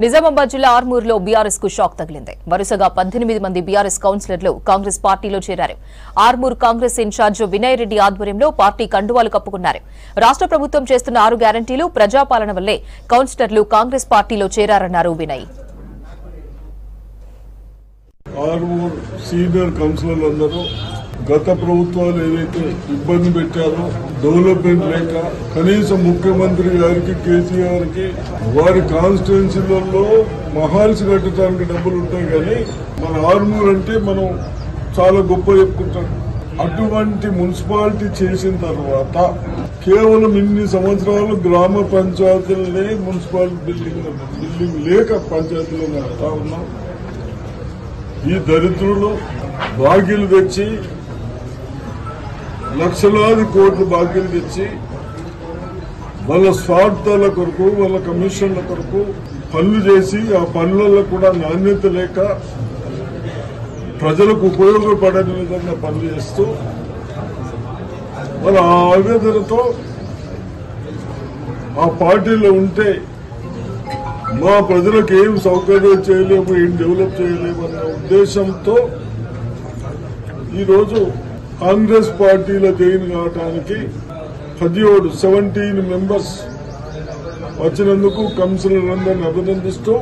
నిజామాబాద్ జిల్లా ఆర్మూర్లో బీఆర్ఎస్ కు షాక్ తగిలింది. వరుసగా 18 మంది బీఆర్ఎస్ కౌన్సిలర్లు కాంగ్రెస్ పార్టీలో చేరారు. ఆర్మూర్ కాంగ్రెస్ ఇన్ఛార్జ్ వినయ్ రెడ్డి ఆధ్వర్యంలో పార్టీ కండువాలు కప్పుకున్నారు. రాష్ట్ర ప్రభుత్వం చేస్తున్న 6 గ్యారంటీలు ప్రజాపాలన వల్లే కౌన్సిలర్లు కాంగ్రెస్ పార్టీలో చేరారన్నారు వినయ్. ఆర్మూర్ సీనియర్ కౌన్సిలర్లందరూ గత ప్రభుత్వాలు ఏదైతే ఇబ్బంది పెట్టారో డెవలప్మెంట్ లేక కనీసం ముఖ్యమంత్రి గారికి కేసీఆర్ కి వారి కాన్స్టిట్యున్సీలలో మహాల్స్ కట్టడానికి డబ్బులు ఉంటాయి, కానీ మన ఆర్మూర్ అంటే మనం చాలా గొప్ప చెప్పుకుంటాం. అటువంటి మున్సిపాలిటీ చేసిన తర్వాత కేవలం ఇన్ని సంవత్సరాలు గ్రామ పంచాయతీలనే మున్సిపాలిటీ బిల్డింగ్ లేక పంచాయతీలో నడుతా ఉన్నాం. ఈ దరిద్రులు బాకీలు తెచ్చి లక్షలాది కోట్ల బాకీలు తెచ్చి వాళ్ళ స్వార్థాల కొరకు వాళ్ళ కమిషన్ల కొరకు పనులు చేసి ఆ పనులలో కూడా నాణ్యత లేక ప్రజలకు ఉపయోగపడని విధంగా పనులు చేస్తూ వాళ్ళ ఆవేదనతో ఆ పార్టీలో ఉంటే మా ప్రజలకు ఏం సౌకర్యం చేయలేము, ఏం డెవలప్ చేయలేము అన్న ఉద్దేశంతో ఈరోజు కాంగ్రెస్ పార్టీలో జాయిన్ కావడానికి 17 మెంబర్స్ వచ్చినందుకు కౌన్సిలర్లందరినీ అభినందిస్తూ